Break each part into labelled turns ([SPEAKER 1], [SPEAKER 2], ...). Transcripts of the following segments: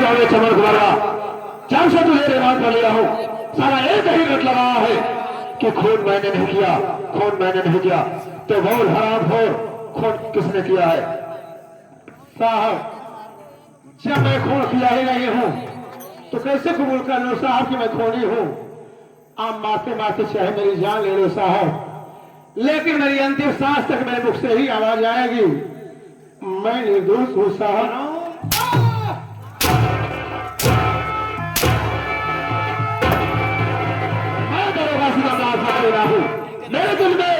[SPEAKER 1] चौड़े चमन कुमारा, जब से तुझे रिमांड पर लिया हूं सारा एक ही रट लगाया है कि खून मैंने नहीं किया, खून मैंने नहीं किया। तो बोल हरामखोर, खून किसने किया है?
[SPEAKER 2] साहब जब मैं खून किया ही नहीं हूं तो कैसे कबूल कर लो साहब कि मैं खूनी हूं? आप मारते मारते चाहे मेरी जान ले लो साहब, लेकिन मेरी अंतिम सांस तक मेरे मुख से ही आवाज आएगी, मैं निर्दोष हूं साहब।
[SPEAKER 1] मैं दरोगा सीताराम फकीरा हूं, मेरे दिल में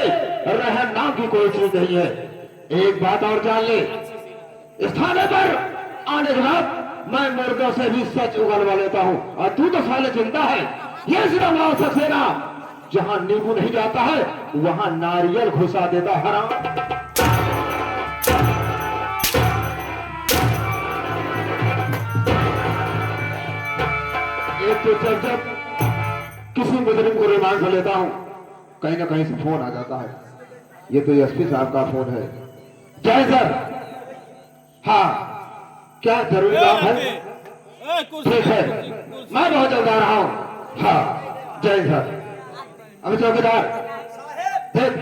[SPEAKER 1] रहम नाम की कोई चीज नहीं है। एक बात और जान ले, इस थाने पर आने के बाद मैं मुर्दों से भी सच उगलवा लेता हूं, और तू तो साले जिंदा है। ये सिर्फ सक्सेना, जहां नींबू नहीं जाता है वहां नारियल घुसा देता हराम। एक तो जब किसी मुजरिम को रिमांड पर लेता हूं, कहीं ना कहीं से फोन आ जाता है, ये तो एसपी साहब का फोन है। जय सर, हाँ क्या जरूरी काम है? ठीक है, मैं बहुत जल्द आ रहा हूँ। हाँ जय सर। अभी चौकीदार देख,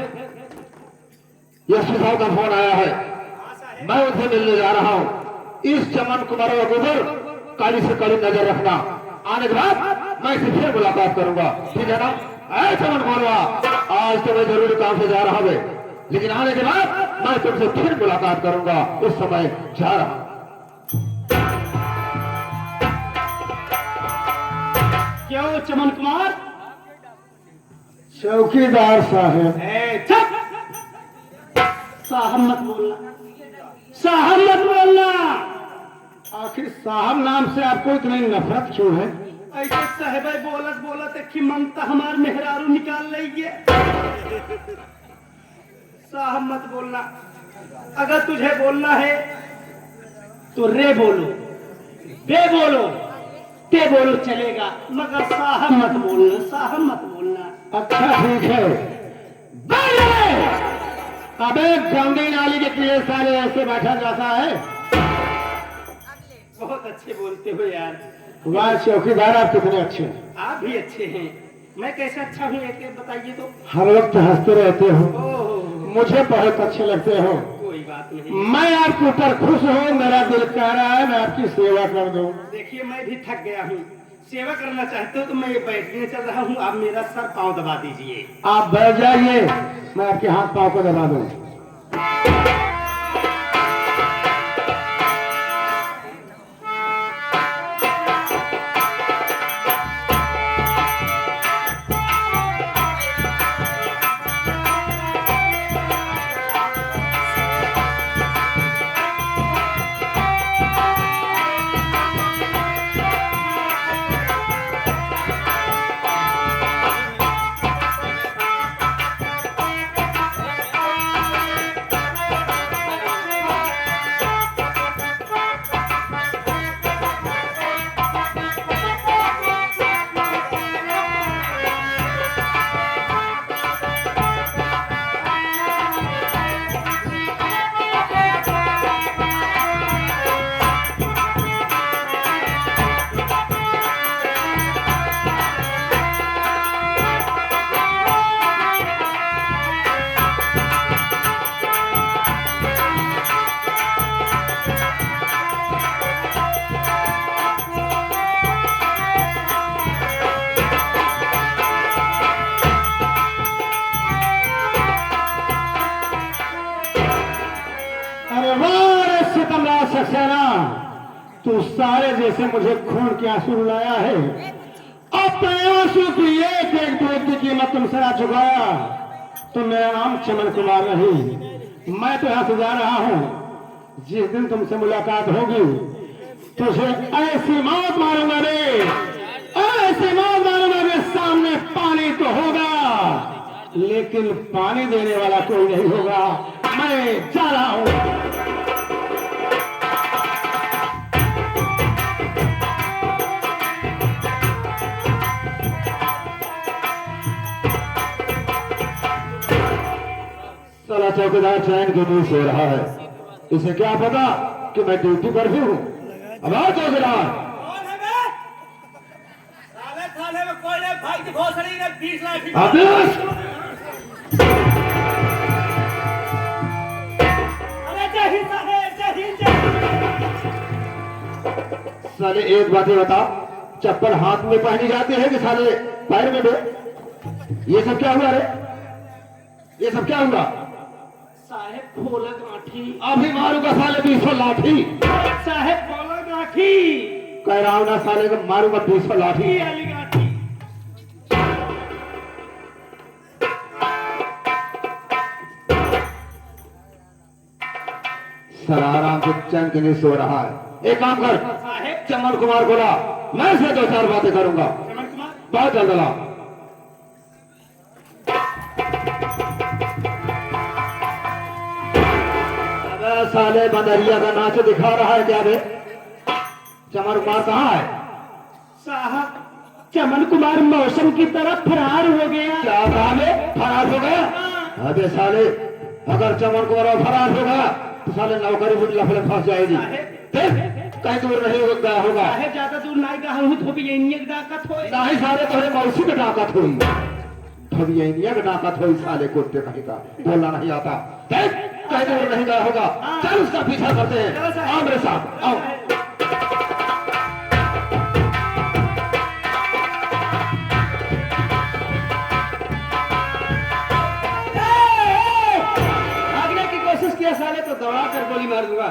[SPEAKER 1] एसपी साहब का फोन आया है, मैं उनसे मिलने जा रहा हूँ। इस चमन कुमार के ऊपर काली से काली नजर रखना, आने के बाद मैं इसे फिर मुलाकात करूंगा, ठीक है ना? ऐ चमन कुमारवा, आज तो मैं जरूरी काम से जा रहा हूँ, लेकिन आने के बाद मैं तुमसे फिर मुलाकात करूंगा, उस समय जा रहा हूं।
[SPEAKER 2] क्यों चमन कुमार? चौकीदार साहब। चुप! साहब मत बोलना, साहब मत बोलना। आखिर साहब नाम से आपको इतनी नफरत क्यों है? ऐसे साहब बोलत बोलत कि मनता हमार मेहरारू निकाल लेंगे। साहब मत बोलना, अगर तुझे बोलना है तो रे बोलो, बे बोलो, ते बोलो चलेगा, मगर साहब मत बोलना, साहब मत बोलना। अच्छा ठीक है, अबे गंदी नाली के किए साले ऐसे बैठा जाता है? बहुत अच्छे बोलते हो यार। वाह चौकीदार, आप कितने अच्छे हैं। आप भी अच्छे हैं। मैं कैसे अच्छा हूँ एक बताइए तो। हर वक्त हंसते रहते हो, मुझे बहुत अच्छे लगते हो। कोई बात नहीं, मैं आपके ऊपर खुश हूँ, मेरा दिल कह रहा है मैं आपकी सेवा कर दूं। देखिए मैं भी थक गया हूँ, सेवा करना चाहते हो तो मैं बैठने चल रहा हूँ, आप मेरा सर पांव दबा दीजिए। आप बैठ जाइए, मैं आपके हाथ पांव को दबा दूं। सक्सेना, तू सारे जैसे मुझे खून के आंसू रुलाया है, अपने आंसू की एक एक दूध की कीमत तुमसे आ चुकाया। तो मेरा नाम चमन कुमार नहीं, मैं तो यहां से जा रहा हूं। जिस दिन तुमसे मुलाकात होगी तुझे ऐसी मौत मारूंगा रे, ऐसी मौत मारूंगा रे। सामने पानी तो होगा लेकिन पानी देने वाला कोई नहीं होगा। मैं जा रहा हूं। साला चौकीदार चैन की नींद सो रहा है, इसे क्या पता कि मैं ड्यूटी पर भी हूं। अब आओ चौकीदार,
[SPEAKER 3] भाई की भोसड़ी ने 20 लाख
[SPEAKER 1] आदेश
[SPEAKER 3] अरे जय हिंद साहेब, जय हिंद, जय हिंद।
[SPEAKER 1] साले एक बात ये बता, चप्पल हाथ में पहनी जाती है कि साले पैर में दे? ये सब क्या हुआ रे? ये सब क्या हुआ?
[SPEAKER 2] साहेब खोला गांठी।
[SPEAKER 1] अभी मारूंगा साले 20 लाठी।
[SPEAKER 2] साहेब खोला गांठी।
[SPEAKER 1] कह रहा हूं ना साले को मारूंगा 20 लाठी।
[SPEAKER 2] ये वाली गांठी।
[SPEAKER 1] साला आराम से चैन के नहीं सो रहा है। एक काम कर,
[SPEAKER 2] साहेब
[SPEAKER 1] चमन कुमार को ला, मैं से 2-4 बातें करूंगा।
[SPEAKER 2] चमन कुमार।
[SPEAKER 1] बहुत जल्द ला। अबे साले बंदरिया का नाच दिखा रहा है क्या बे? चमन कुमार कहाँ है?
[SPEAKER 2] साहब चमन कुमार मौसम की तरफ फरार हो गया।
[SPEAKER 1] क्या कहा बे? फरार हो गया? अबे साले अगर चमन कुमार फरार हो गया तो साले नौकरी भी लफड़े फंस जाएगी। देख, कहीं दूर नहीं गया होगा।
[SPEAKER 2] साहेब ज्यादा दूर नहीं गया हूँ तो भी ये डाकत हो।
[SPEAKER 1] नहीं साले तुम्हारे मौसी में डाकत हुई, थोड़ी इंडिया में डाकत हुई साले कुत्ते कहीं का बोलना नहीं आता। देख, कहीं दूर नहीं गया होगा। चल उसका पीछा करते हैं। आओ मेरे साथ आओ।
[SPEAKER 2] भागने की कोशिश किया साले तो दौड़ा कर गोली मार दूंगा।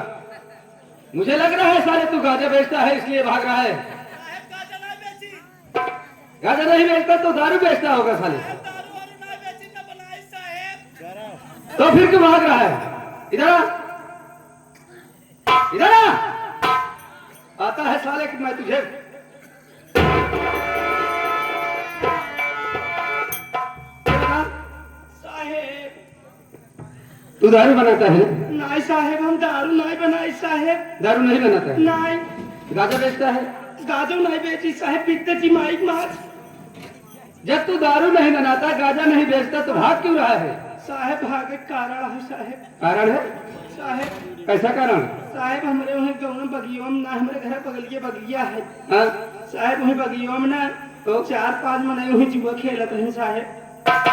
[SPEAKER 2] मुझे लग रहा है साले तू गांजा बेचता है इसलिए भाग रहा है।
[SPEAKER 3] साहेब गाजा ना बेची,
[SPEAKER 2] गांजा नहीं बेचता तो दारू बेचता होगा साले।
[SPEAKER 3] दारू वारू ना बेची ना बनाई साहेब।
[SPEAKER 2] तो फिर क्यों भाग रहा है? इधर आ, इधर आ। आता है साले कि मैं तुझे साहेब। तू दारू बनाता है?
[SPEAKER 3] नहीं साहेब, हम दारू नहीं बनाई साहेब।
[SPEAKER 2] दारू नहीं बनाता है?
[SPEAKER 3] नहीं,
[SPEAKER 2] गांजा बेचता है?
[SPEAKER 3] गाजो नहीं बेची साहेब, बिकते जी माइक मार।
[SPEAKER 2] जब तू दारू नहीं बनाता, गांजा नहीं बेचता तो भाग क्यों रहा है?
[SPEAKER 3] साहेब भागे कारण है साहेब।
[SPEAKER 2] कारण है?
[SPEAKER 3] साहेब,
[SPEAKER 2] कैसा कारण?
[SPEAKER 3] साहेब हमारे वहाँ गाँव में बगियों में ना, हमारे घर बगलिए बगिया है
[SPEAKER 2] हाँ?
[SPEAKER 3] साहेब। वहीं बगियों में ना तो 4-5 मने वहीं जुआ खेलत रहे साहेब।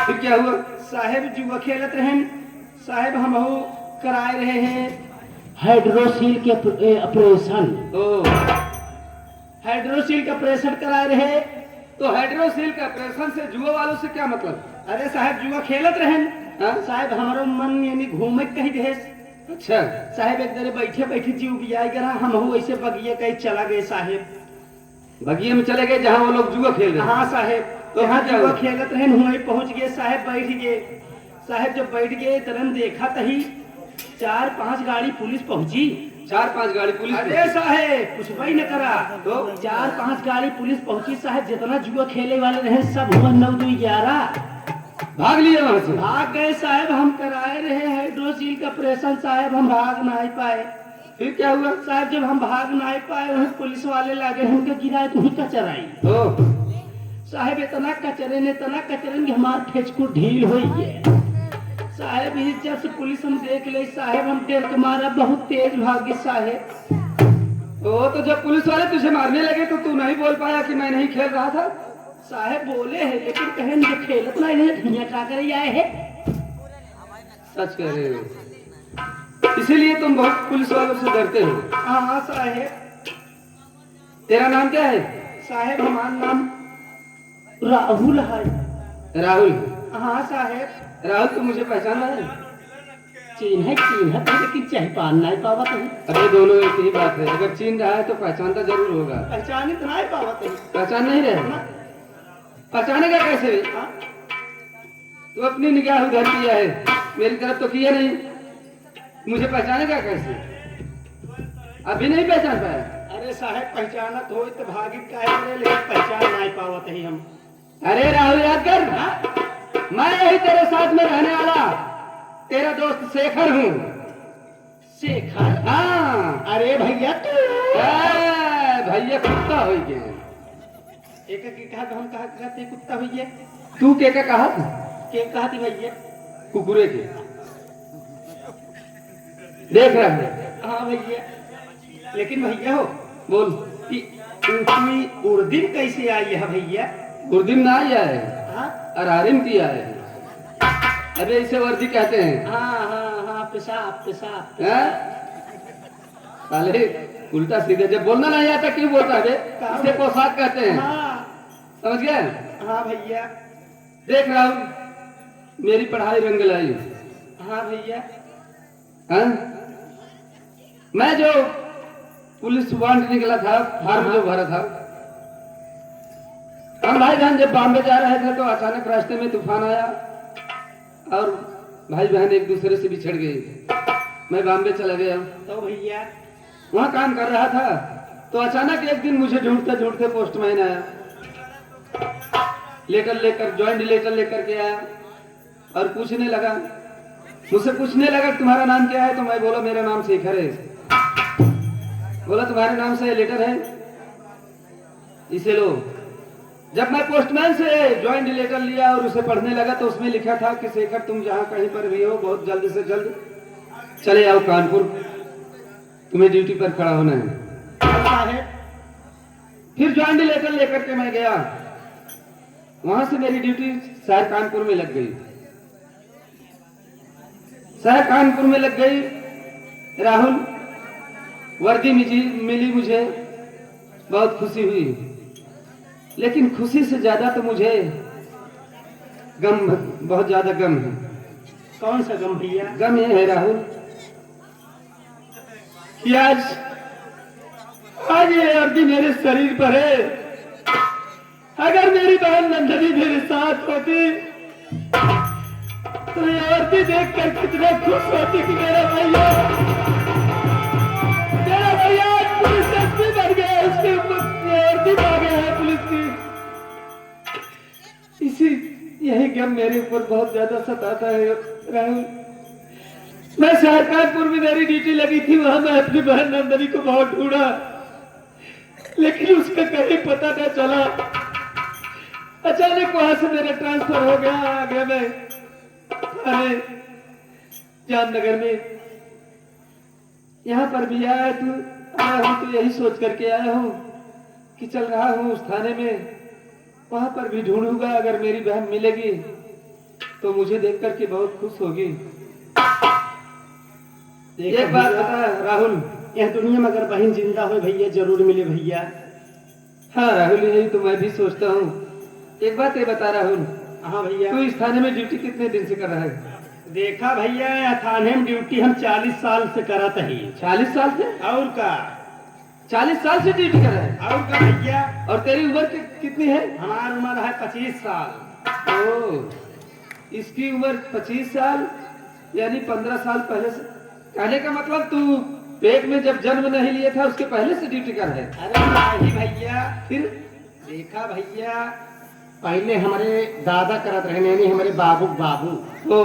[SPEAKER 2] फिर क्या हुआ?
[SPEAKER 3] साहेब जुआ खेलत रहे साहेब, हम कराए रहे हैं हाइड्रोसील के ऑपरेशन।
[SPEAKER 2] ओ,
[SPEAKER 3] हाइड्रोसील का ऑपरेशन कराए रहे।
[SPEAKER 2] तो हाइड्रोसील का ऑपरेशन से जुआ वालों से क्या मतलब?
[SPEAKER 3] अरे साहेब जुआ खेलत रहे
[SPEAKER 2] हाँ?
[SPEAKER 3] साहेब, हमारो मन यानी घूमे कहीं देश।
[SPEAKER 2] अच्छा,
[SPEAKER 3] साहेब एक दरे बैठे बैठे जीव बियाई करा, हम ऐसे बगिए कहीं चला गए साहेब।
[SPEAKER 2] बगिए में चले गए जहाँ वो लोग जुआ खेल रहे हैं।
[SPEAKER 3] हाँ साहेब,
[SPEAKER 2] तो
[SPEAKER 3] तो यहाँ
[SPEAKER 2] क्या
[SPEAKER 3] जुआ
[SPEAKER 2] हुआ?
[SPEAKER 3] खेलत रहे वहीं पहुंच गए साहेब, बैठ गए साहेब। जब बैठ गए तरन देखा तही 4-5 गाड़ी पुलिस पहुंची।
[SPEAKER 2] 4-5 गाड़ी पुलिस
[SPEAKER 3] अरे
[SPEAKER 2] पहुंची।
[SPEAKER 3] साहेब कुछ भाई न करा तो 4-5 गाड़ी पुलिस पहुंची साहेब। जितना जुआ खेले वाले रहे सब हुआ 9-2-11
[SPEAKER 2] भाग लिए वहां से।
[SPEAKER 3] भाग गए साहेब। हम कराए रहे हाइड्रोसील का ऑपरेशन साहेब, हम भाग नहीं पाए।
[SPEAKER 2] फिर क्या हुआ?
[SPEAKER 3] साहब जब हम भाग नहीं पाए वहीं पुलिस वाले लागे हमके गिराए तो ही कचराई।
[SPEAKER 2] ओ,
[SPEAKER 3] साहेब इतना कचरे ने कि हमार ठेचकू ढील हो गए साहेब। इस जब से पुलिस हम देख ले साहेब, हम डेर के मारा बहुत तेज भागी साहेब।
[SPEAKER 2] तो जब पुलिस वाले तुझे मारने लगे तो तू नहीं बोल पाया कि मैं नहीं खेल रहा था?
[SPEAKER 3] साहेब बोले हैं लेकिन कहे जो खेलत नहीं है धनिया का कर आए है।
[SPEAKER 2] सच कह रहे हो, इसीलिए तुम बहुत पुलिस वालों से डरते हो।
[SPEAKER 3] हाँ साहेब।
[SPEAKER 2] तेरा नाम क्या है?
[SPEAKER 3] साहेब हमारा नाम राहुल है।
[SPEAKER 2] राहुल।
[SPEAKER 3] हाँ साहेब।
[SPEAKER 2] राहुल तुम मुझे पहचान रहा है?
[SPEAKER 3] चीन है लेकिन चाहे पान नहीं पावत है।
[SPEAKER 2] अरे दोनों एक ही बात है, अगर चीन रहा है तो पहचानता जरूर होगा।
[SPEAKER 3] पहचान इतना ही पावत है।
[SPEAKER 2] पहचान नहीं रहे? पहचानेगा कैसे?
[SPEAKER 3] हाँ?
[SPEAKER 2] तू अपनी निगाह उधर किया है, मेरी तरफ तो किया नहीं, मुझे पहचानेगा कैसे? अभी नहीं पहचान पाया?
[SPEAKER 3] अरे साहेब पहचानत हो तो भागी काहे लेकिन पहचान नहीं पावत है हम।
[SPEAKER 2] अरे राहुल याद कर, मैं यही तेरे साथ में रहने वाला तेरा दोस्त शेखर हूँ।
[SPEAKER 3] शेखर?
[SPEAKER 2] हाँ।
[SPEAKER 3] अरे भैया तू
[SPEAKER 2] भैया कुत्ता हो गया।
[SPEAKER 3] एक की कहा हम कहा कहते कुत्ता भैया।
[SPEAKER 2] तू के कहा था?
[SPEAKER 3] के कहा थी भैया?
[SPEAKER 2] कुकुरे के। देख रहा है?
[SPEAKER 3] हाँ भैया। लेकिन भैया हो
[SPEAKER 2] बोल।
[SPEAKER 3] कोई उर्दीन कैसे आई है भैया?
[SPEAKER 4] उर्दीम ना आया है,
[SPEAKER 3] हाँ
[SPEAKER 4] अरारिम किया है। अबे इसे वर्दी कहते हैं।
[SPEAKER 3] हाँ हाँ हाँ, पेशाब पेशाब
[SPEAKER 4] हैं? साले उल्टा सीधे जब बोलना नहीं आता क्यों बोलता है बे? इसे पोशाक कहते हैं,
[SPEAKER 3] हाँ
[SPEAKER 4] समझ गए?
[SPEAKER 3] हाँ भैया,
[SPEAKER 4] देख रहा हूँ मेरी पढ़ाई रंग लाई।
[SPEAKER 3] हाँ भैया,
[SPEAKER 4] हैं? मैं जो पुलिस वांट निकला था, फार्म जो भरा था, हम भाई बहन जब बॉम्बे जा रहे थे तो अचानक रास्ते में तूफान आया और भाई बहन एक दूसरे से बिछड़ गए। मैं बॉम्बे चला गया,
[SPEAKER 3] तो भैया
[SPEAKER 4] वहां काम कर रहा था तो अचानक एक दिन मुझे ढूंढते ढूंढते पोस्टमैन आया, लेटर लेकर ज्वाइंट लेटर लेकर के आया और पूछने लगा, मुझसे पूछने लगा तुम्हारा नाम क्या है? तो मैं बोला मेरा नाम शेखर है। बोला तुम्हारे नाम से लेटर है, इसे लो। जब मैं पोस्टमैन से ज्वाइंट लेटर लिया और उसे पढ़ने लगा तो उसमें लिखा था कि शेखर तुम जहां कहीं पर भी हो बहुत जल्द से जल्द चले आओ कानपुर, तुम्हें ड्यूटी पर खड़ा होना है।
[SPEAKER 3] साहेब,
[SPEAKER 4] फिर ज्वाइंट लेटर लेकर के मैं गया, वहां से मेरी ड्यूटी शहर कानपुर में लग गई। शहर कानपुर में लग गई। राहुल, वर्दी मिली मुझे, बहुत खुशी हुई, लेकिन खुशी से ज्यादा तो मुझे गम, बहुत ज्यादा गम है।
[SPEAKER 3] कौन सा गम भैया?
[SPEAKER 4] गम ये है राहुल कि आज ये वर्दी मेरे शरीर पर है। अगर मेरी बहन नंदनी मेरे साथ होती तो ये वर्दी देख कर कितना खुश होती कि मेरा भैया पुलिस एसपी बन गया, उसकी वर्दी पा गया है पुलिस की। इसी यही गम मेरे ऊपर बहुत ज्यादा सताता है राहुल। मैं शहर कानपुर में मेरी ड्यूटी लगी थी, वहां मैं अपनी बहन नंदनी को बहुत ढूंढा, लेकिन उसका कहीं पता न चला। अचानक वहां से मेरा ट्रांसफर हो गया, आ गया मैं थाने जामनगर में। यहाँ पर भी आया हूँ तो यही सोच करके आया हूँ कि चल रहा हूँ उस थाने में, वहां पर भी ढूंढूंगा। अगर मेरी बहन मिलेगी तो मुझे देख करके बहुत खुश होगी। एक बात बता राहुल,
[SPEAKER 3] यह दुनिया में अगर बहन जिंदा हो भैया जरूर मिले भैया।
[SPEAKER 4] हाँ राहुल, यही तो मैं भी सोचता हूँ। एक बात ये बता राहुल,
[SPEAKER 3] हाँ भैया,
[SPEAKER 4] तू इस थाने में ड्यूटी कितने दिन से कर रहा है?
[SPEAKER 3] देखा भैया, यह थाने में ड्यूटी हम 40 साल से करत ही।
[SPEAKER 4] 40 साल से?
[SPEAKER 3] और का
[SPEAKER 4] 40 साल से ड्यूटी कर रहा है?
[SPEAKER 3] और का भैया।
[SPEAKER 4] और तेरी उम्र कितनी है?
[SPEAKER 3] हमारी उम्र है 25 साल।
[SPEAKER 4] ओ, इसकी उम्र 25 साल, यानी 15 साल पहले से। कहने का मतलब तू पेट में जब जन्म नहीं लिया था उसके पहले से ड्यूटी कर रहा है?
[SPEAKER 3] अरे नहीं भैया,
[SPEAKER 4] फिर
[SPEAKER 3] देखा भैया, पहले हमारे दादा करत रहे, यानी हमारे बाबू
[SPEAKER 4] ओ,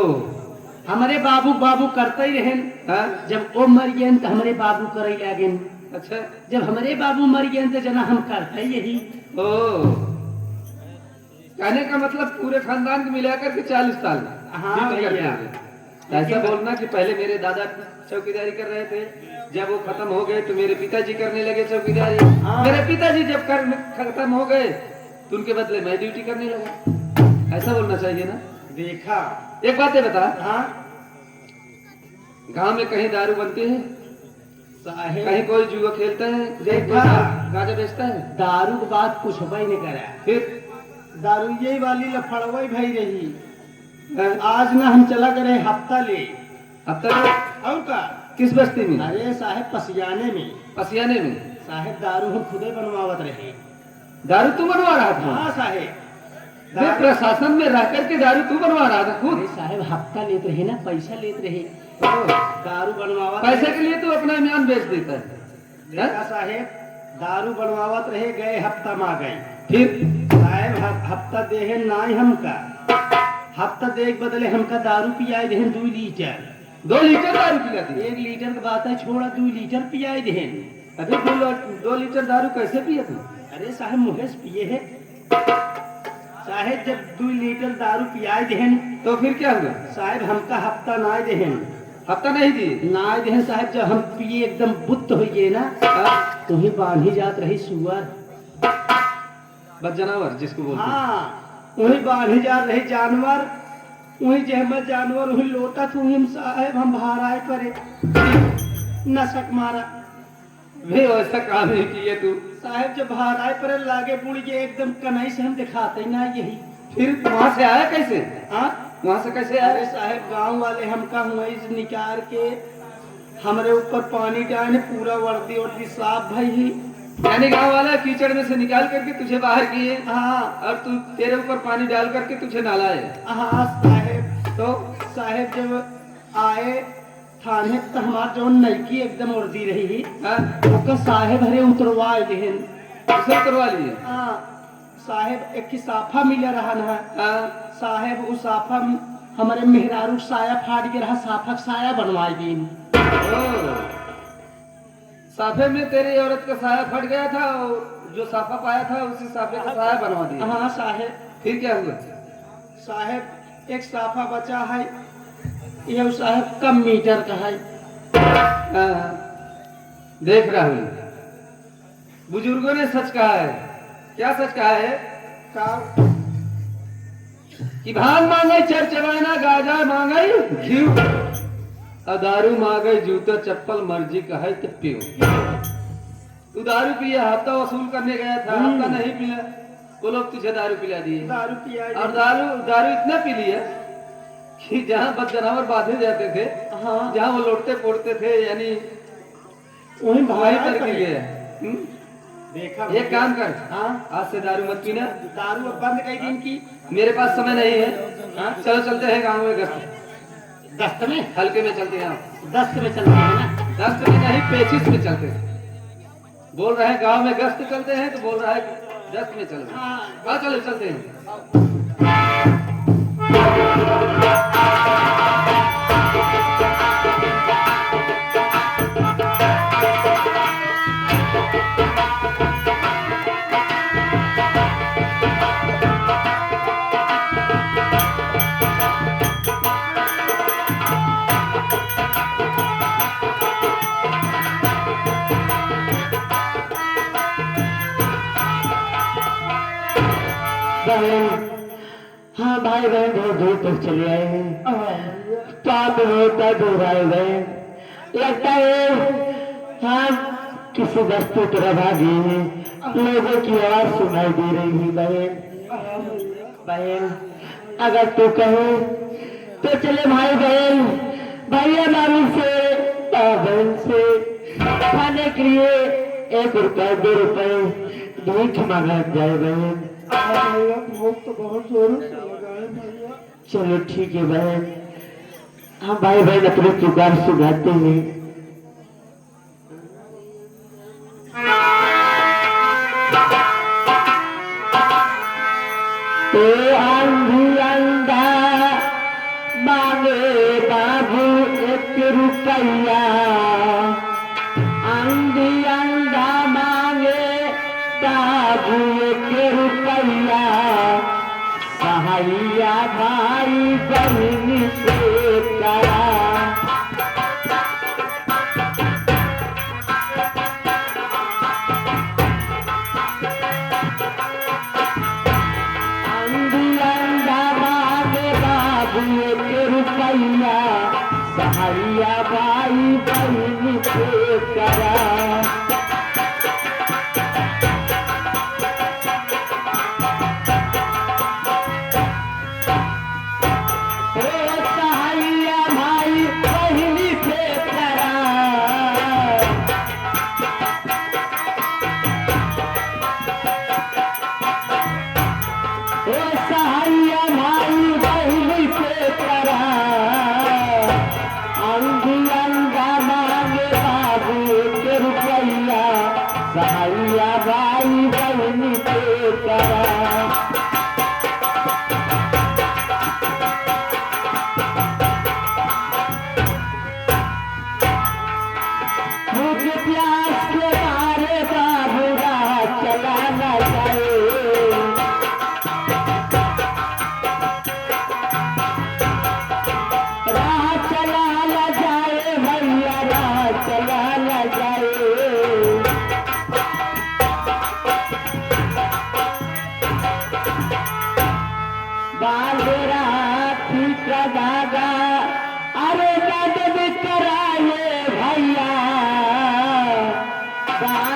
[SPEAKER 3] हमारे बाबू करते ही रहे।
[SPEAKER 4] हाँ?
[SPEAKER 3] जब वो मर गए तो हमारे बाबू करे लगे।
[SPEAKER 4] अच्छा,
[SPEAKER 3] जब हमारे बाबू मर गए तो जना हम करते यही।
[SPEAKER 4] ओ, कहने का मतलब पूरे खानदान को मिलाकर के 40 साल
[SPEAKER 3] हाँ
[SPEAKER 4] ड्यूटी करते
[SPEAKER 3] भैया।
[SPEAKER 4] हैं। ऐसा बोलना कि पहले मेरे दादा चौकीदारी कर रहे थे, जब वो खत्म हो गए तो मेरे पिताजी करने लगे चौकीदारी।
[SPEAKER 3] हाँ।
[SPEAKER 4] मेरे पिताजी जब खत्म हो गए तो उनके बदले मैं ड्यूटी करने लगा। ऐसा बोलना चाहिए ना?
[SPEAKER 3] देखा।
[SPEAKER 4] एक बात है बता,
[SPEAKER 3] हाँ
[SPEAKER 4] गांव में कहीं दारू बनती है?
[SPEAKER 3] साहेब,
[SPEAKER 4] कहीं कोई जुआ खेलता है? कहीं कोई
[SPEAKER 3] देखा।
[SPEAKER 4] गांजा बेचता है?
[SPEAKER 3] दारू की बात कुछ भाई नहीं करा।
[SPEAKER 4] फिर
[SPEAKER 3] दारू यही वाली लफड़वाई भाई रही। आज ना हम चला गए हफ्ता ले।
[SPEAKER 4] अब तक
[SPEAKER 3] और का?
[SPEAKER 4] किस बस्ती में?
[SPEAKER 3] अरे साहेब, पसियाने में।
[SPEAKER 4] पसियाने में?
[SPEAKER 3] साहेब, दारू हम खुदे बनवावत रहे।
[SPEAKER 4] दारू तू बनवा रहा था?
[SPEAKER 3] हाँ साहेब,
[SPEAKER 4] वे प्रशासन में रह करके दारू तू बनवा रहा था खुद?
[SPEAKER 3] अरे साहेब, हफ्ता लेते रहे ना, पैसा लेते रहे,
[SPEAKER 4] ओ,
[SPEAKER 3] दारू बनवावत
[SPEAKER 4] पैसे
[SPEAKER 3] रहे।
[SPEAKER 4] के लिए तू अपना ईमान बेच देता है?
[SPEAKER 3] देखा साहेब, दारू बनवावत रहे, गए हफ्ता में आ गए।
[SPEAKER 4] फिर
[SPEAKER 3] साहेब, हफ्ता देहे नाई हमका, हफ्ता दे के बदले हमका दारू पियाए देहन 2 लीटर।
[SPEAKER 4] 2 लीटर दारू पिलाती है?
[SPEAKER 3] 1 लीटर की बात है, छोड़ा 2 लीटर पियाए देहन।
[SPEAKER 4] अभी 2 लीटर दारू कैसे पिया तू?
[SPEAKER 3] अरे साहेब, मुहेश पिए है साहेब। जब 2 लीटर दारू पियाए देहन
[SPEAKER 4] तो फिर क्या हुआ?
[SPEAKER 3] साहेब, हमका हफ्ता नाय देहन।
[SPEAKER 4] हफ्ता नहीं दी?
[SPEAKER 3] नाय देहन साहेब। जब हम पिए एकदम बुत्त हो गए ना,
[SPEAKER 4] हाँ?
[SPEAKER 3] तुम्हें बांधी जात रही सुअर।
[SPEAKER 4] बस जानवर जिसको बोलते हैं।
[SPEAKER 3] हाँ वही बाढ़ी जा रही जानवर, वही जहमत जानवर वही लोटा तो वही साहेब हम बाहर आए परे नशक मारा
[SPEAKER 4] वे वैसा काम नहीं किए तू।
[SPEAKER 3] साहेब जब बाहर आए परे लागे पुड़ी के एकदम कन्हई से हम दिखाते ही ना यही।
[SPEAKER 4] फिर वहां से आया कैसे?
[SPEAKER 3] हाँ
[SPEAKER 4] वहां से कैसे
[SPEAKER 3] अरे
[SPEAKER 4] आया?
[SPEAKER 3] साहेब गांव वाले हमका वही से निकाल के हमारे ऊपर पानी डाले, पूरा वर्दी वर्दी साफ भाई ही।
[SPEAKER 4] यानी गांव वाला कीचड़ में से निकाल करके तुझे बाहर किए
[SPEAKER 3] हाँ
[SPEAKER 4] और तू तेरे ऊपर पानी डाल करके तुझे नहलाए।
[SPEAKER 3] हाँ साहेब
[SPEAKER 4] तो
[SPEAKER 3] साहेब जब आए थाने तो हमार जो नईकी एकदम वर्दी रही
[SPEAKER 4] हाँ
[SPEAKER 3] ओकर साहेब हरे उतरवा लेहन।
[SPEAKER 4] उसे करवा लिए।
[SPEAKER 3] हाँ साहेब एक की साफा मिल रहा ना
[SPEAKER 4] हाँ
[SPEAKER 3] साहेब उस साफा हमारे मेहरारू साया फाड़ के रहा, साफा साया बनवाई दिन।
[SPEAKER 4] ओ, साफे में तेरी औरत का साया फट गया था और जो साफा पाया था उसी साफे का साया बनवा दिया।
[SPEAKER 3] हाँ साहेब
[SPEAKER 4] फिर क्या हुआ?
[SPEAKER 3] साहेब एक साफा बचा है, यह साहेब कम मीटर का है।
[SPEAKER 4] हाँ, देख रहा हूँ बुजुर्गों ने सच कहा है। क्या सच कहा है?
[SPEAKER 3] का
[SPEAKER 4] कि भांग मांगे चर चबाना, गाजा मांगे घी, दारू मांगे जूता चप्पल, मर्जी का है तो पियो। तू दारू पिया, हफ्ता वसूल करने गया था, हफ्ता नहीं पिया, वो लोग तुझे दारू पिला दिए।
[SPEAKER 3] दारू पिया
[SPEAKER 4] और दारू दारू इतना पी लिया कि जहाँ बद जानवर बांधे जाते थे,
[SPEAKER 3] हाँ
[SPEAKER 4] जहाँ वो लौटते पोड़ते थे, यानी
[SPEAKER 3] वही
[SPEAKER 4] वहीं
[SPEAKER 3] भाई
[SPEAKER 4] पर गिर गया।
[SPEAKER 3] देखा
[SPEAKER 4] एक काम कर,
[SPEAKER 3] हाँ
[SPEAKER 4] आज से दारू मत पीना।
[SPEAKER 3] दारू अब बंद कई दिन की।
[SPEAKER 4] मेरे पास समय नहीं है। हाँ चलो चलते हैं गाँव में गश्त,
[SPEAKER 3] दस्त में
[SPEAKER 4] हल्के में चलते हैं।
[SPEAKER 3] दस्त में चलते हैं ना।
[SPEAKER 4] गश्त में नहीं, पेचिस में चलते हैं। बोल रहे हैं गांव में गश्त चलते हैं तो बोल रहा है गश्त में चलते हैं। हाँ चलो चलते हैं।
[SPEAKER 2] बहन, हाँ भाई बहन बहुत दूर तक चले आए हैं। पाप होता दूर आए गए, लगता है हाँ किसी वस्तु तरफ आ गए हैं। लोगों की आवाज सुनाई दे रही है। बहन बहन अगर तू कहे तो चले भाई बहन, भैया मामी से बहन से खाने के लिए 1 रुपए 2 रुपए भीख मांगा जाए। बहन
[SPEAKER 3] भूख तो बहुत जोरों से लगा है भैया।
[SPEAKER 2] चलो ठीक है बहन, हम भाई बहन अपने पुकार सुनाते हैं। ओ आंधी अंधा मांगे बाबू 1 रुपया, आंधी अंधा मांगे बाबू 1 रुपया, सहाइया भाई बहन से करा। आंधी अंधा मांगे बाबू 1 रुपया, सहाइया भाई बहन से करा।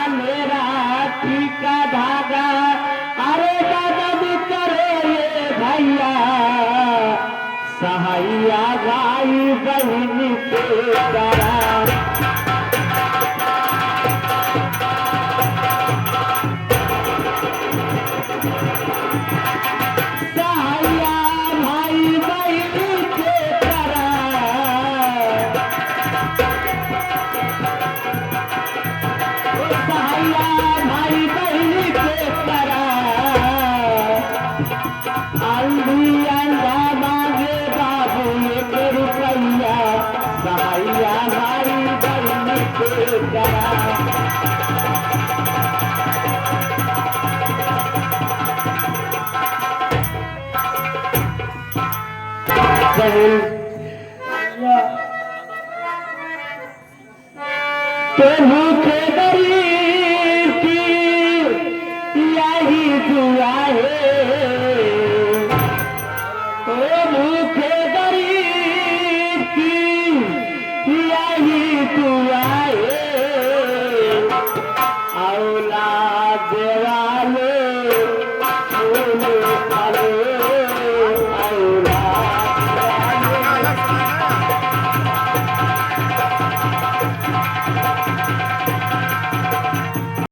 [SPEAKER 2] मेरा का धागा, अरे दादा भी करे ये भैया, सहाइया भाई बहन के करा। सहाइया भाई बहन के करा, सहाइया भाई बहन के करा। अंधी अंधा मांगे बाबू 1 रुपया, सहाइया भाई बहन के करा। तो भूखे